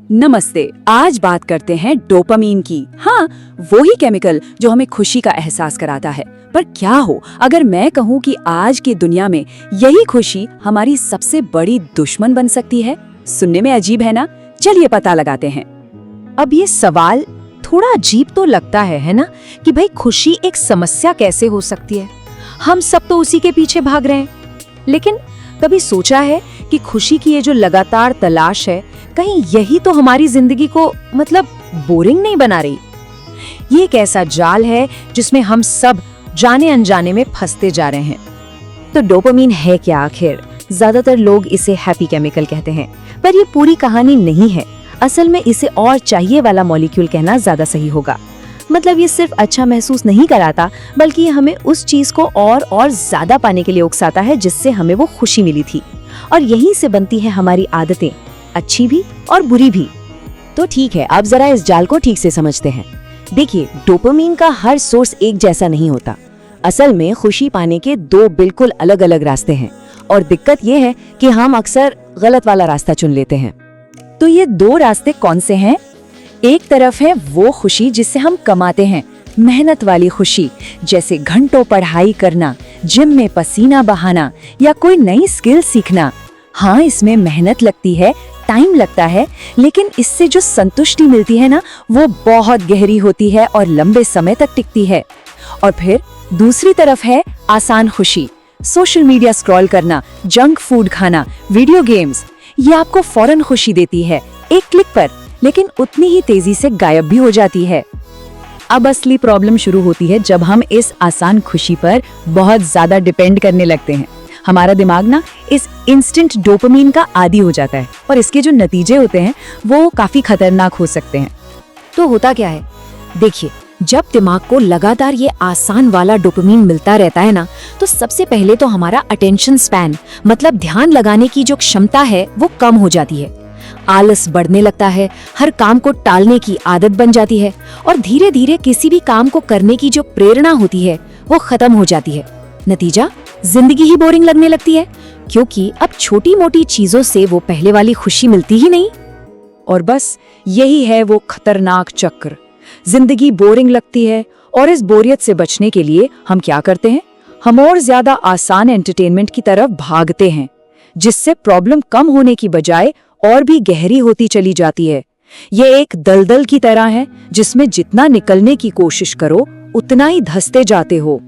नमस्ते। आज बात करते हैं डोपामीन की। हाँ, वो ही केमिकल जो हमें खुशी का एहसास कराता है। पर क्या हो अगर मैं कहूँ कि आज की दुनिया में यही खुशी हमारी सबसे बड़ी दुश्मन बन सकती है? सुनने में अजीब है ना? चलिए पता लगाते हैं। अब ये सवाल थोड़ा अजीब तो लगता है ना, कि भाई खुशी एक समस्या कैसे हो सकती है? हम सब तो उसी के पीछे भाग रहे हैं। लेकिन कभी सोचा है कि खुशी की ये जो लगातार तलाश है, कहीं यही तो हमारी जिंदगी को बोरिंग नहीं बना रही? ये एक ऐसा जाल है जिसमें हम सब जाने अनजाने में फंसते जा रहे हैं। तो डोपामीन है क्या आखिर? ज्यादातर लोग इसे हैप्पी केमिकल कहते हैं, पर ये पूरी कहानी नहीं है। असल में इसे और चाहिए वाला मॉलिक्यूल कहना ज्यादा सही होगा। ये सिर्फ अच्छा महसूस नहीं कराता, बल्कि ये हमें उस चीज को और ज्यादा पाने के लिए उकसाता है जिससे हमें वो खुशी मिली थी। और यहीं से बनती है हमारी आदतें, अच्छी भी और बुरी भी। तो ठीक है, अब जरा इस जाल को ठीक से समझते हैं। देखिए, डोपामीन का हर सोर्स एक जैसा नहीं होता। असल में खुशी पाने के दो बिल्कुल अलग अलग रास्ते हैं, और दिक्कत ये है कि हम अक्सर गलत वाला रास्ता चुन लेते हैं। तो ये दो रास्ते कौन से हैं? एक तरफ है वो खुशी जिससे हम कमाते हैं, मेहनत वाली खुशी, जैसे घंटों पढ़ाई करना, जिम में पसीना बहाना या कोई नई स्किल सीखना। हाँ, इसमें मेहनत लगती है, टाइम लगता है, लेकिन इससे जो संतुष्टि मिलती है ना, वो बहुत गहरी होती है और लंबे समय तक टिकती है। और फिर दूसरी तरफ है आसान खुशी, सोशल मीडिया स्क्रॉल करना, जंक फूड खाना, वीडियो गेम्स। ये आपको फौरन खुशी देती है, एक क्लिक पर, लेकिन उतनी ही तेजी से गायब भी हो जाती है। अब असली प्रॉब्लम शुरू होती है जब हम इस आसान खुशी पर बहुत ज्यादा डिपेंड करने लगते हैं। हमारा दिमाग ना इस इंस्टेंट डोपामीन का आदी हो जाता है, और इसके जो नतीजे होते हैं वो काफी खतरनाक हो सकते हैं। तो होता क्या है? देखिए, जब दिमाग को लगातार ये आसान वाला डोपामीन मिलता रहता है ना, तो सबसे पहले तो हमारा अटेंशन स्पैन, ध्यान लगाने की जो क्षमता है, वो कम हो जाती है। आलस बढ़ने लगता है, हर काम को टालने की आदत बन जाती है, और धीरे धीरे किसी भी काम को करने की जो प्रेरणा होती है वो खत्म हो जाती है। नतीजा, जिंदगी ही बोरिंग लगने लगती है, क्योंकि अब छोटी मोटी चीजों से वो पहले वाली खुशी मिलती ही नहीं। और बस यही है वो खतरनाक चक्र। जिंदगी बोरिंग लगती है, और इस बोरियत से बचने के लिए हम क्या करते हैं? हम और ज्यादा आसान एंटरटेनमेंट की तरफ भागते हैं, जिससे प्रॉब्लम कम होने की बजाय और भी गहरी होती चली जाती है। ये एक दलदल की तरह है जिसमें जितना निकलने की कोशिश करो उतना ही धंसते जाते हो।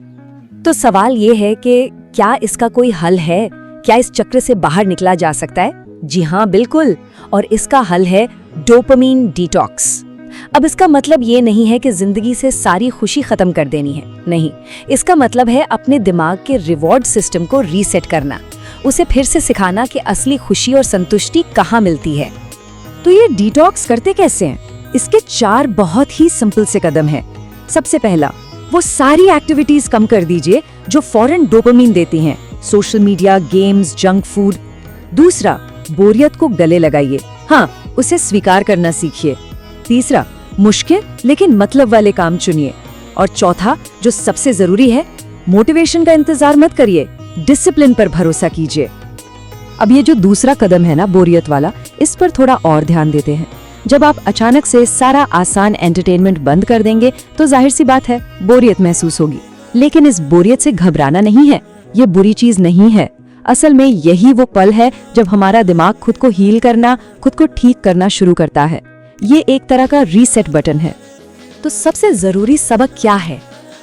तो सवाल ये है कि क्या इसका कोई हल है? क्या इस चक्र से बाहर निकला जा सकता है? जी हाँ, बिल्कुल। और इसका हल है डोपामीन डिटॉक्स। अब इसका मतलब ये नहीं है कि जिंदगी से सारी खुशी खत्म कर देनी है, नहीं। इसका मतलब है अपने दिमाग के रिवॉर्ड सिस्टम को रीसेट करना, उसे फिर से सिखाना कि असली खुशी और संतुष्टि कहाँ मिलती है। तो ये डिटॉक्स करते कैसे हैं? इसके 4 बहुत ही सिंपल से कदम हैं। सबसे पहला, वो सारी एक्टिविटीज कम कर दीजिए जो फौरन डोपामीन देती हैं, social media, games, junk food. दूसरा, बोरियत को गले लगाइए, हाँ, उसे स्वीकार करना सीखिए। तीसरा, मुश्किल लेकिन मतलब वाले काम चुनिए। और चौथा, जो सबसे जरूरी है, मोटिवेशन का इंतजार मत करिए, डिसिप्लिन पर भरोसा कीजिए। अब ये जो दूसरा कदम है ना, बोरियत वाला, इस पर थोड़ा और ध्यान देते हैं। जब आप अचानक से सारा आसान एंटरटेनमेंट बंद कर देंगे तो जाहिर सी बात है बोरियत महसूस होगी। लेकिन इस बोरियत से घबराना नहीं है, ये बुरी चीज नहीं है। असल में यही वो पल है जब हमारा दिमाग खुद को हील करना, खुद को ठीक करना शुरू करता है। ये एक तरह का रीसेट बटन है। तो सबसे जरूरी सबक क्या है?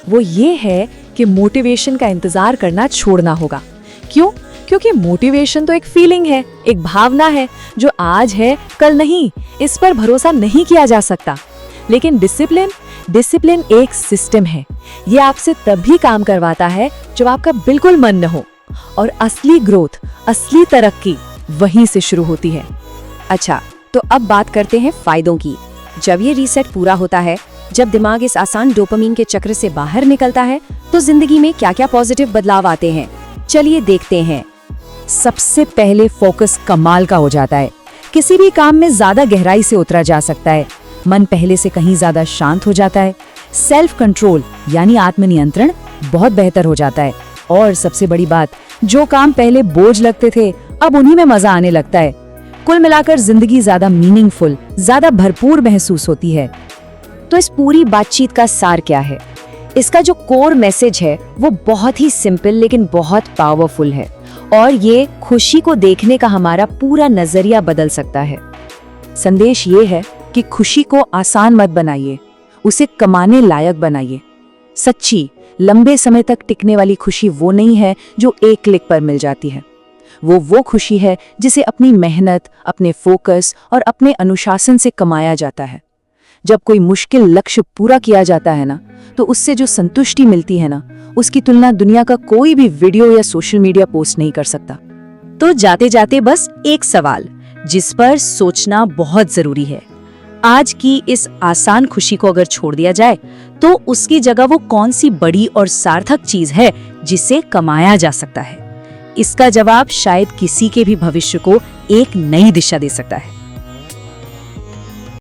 वो ये है कि मोटिवेशन का इंतजार करना छोड़ना होगा। क्यों? क्योंकि मोटिवेशन तो एक फीलिंग है, एक भावना है, जो आज है कल नहीं। इस पर भरोसा नहीं किया जा सकता। लेकिन डिसिप्लिन एक सिस्टम है। ये आपसे तभी काम करवाता है जब आपका बिल्कुल मन न हो, और असली ग्रोथ, असली तरक्की वहीं से शुरू होती है। अच्छा, तो अब बात करते हैं फायदों की। जब ये रीसेट पूरा होता है, जब दिमाग इस आसान डोपामीन के चक्र से बाहर निकलता है, तो जिंदगी में क्या क्या पॉजिटिव बदलाव आते हैं, चलिए देखते हैं। सबसे पहले फोकस कमाल का हो जाता है। किसी भी काम में ज्यादा गहराई से उतरा जा सकता है। मन पहले से कहीं ज्यादा शांत हो जाता है। सेल्फ कंट्रोल यानी आत्मनियंत्रण बहुत बेहतर हो जाता है। और सबसे बड़ी बात, जो काम पहले बोझ लगते थे, अब उन्हीं में मजा आने लगता है। कुल मिलाकर जिंदगी ज्यादा मीनिंगफुल, ज्यादा भरपूर महसूस होती है। तो इस पूरी बातचीत का सार क्या है? इसका जो कोर मैसेज है वो बहुत ही सिंपल लेकिन बहुत पावरफुल है, और ये खुशी को देखने का हमारा पूरा नजरिया बदल सकता है। संदेश ये है कि खुशी को आसान मत बनाइए, उसे कमाने लायक बनाइए। सच्ची लंबे समय तक टिकने वाली खुशी वो नहीं है जो एक क्लिक पर मिल जाती है। वो खुशी है जिसे अपनी मेहनत, अपने फोकस और अपने अनुशासन से कमाया जाता है। जब कोई मुश्किल लक्ष्य पूरा किया जाता है ना, तो उससे जो संतुष्टि मिलती है ना, उसकी तुलना दुनिया का कोई भी वीडियो या सोशल मीडिया पोस्ट नहीं कर सकता। तो जाते जाते बस एक सवाल जिस पर सोचना बहुत जरूरी है। आज की इस आसान खुशी को अगर छोड़ दिया जाए तो उसकी जगह वो कौन सी बड़ी और सार्थक चीज है जिसे कमाया जा सकता है? इसका जवाब शायद किसी के भी भविष्य को एक नई दिशा दे सकता है।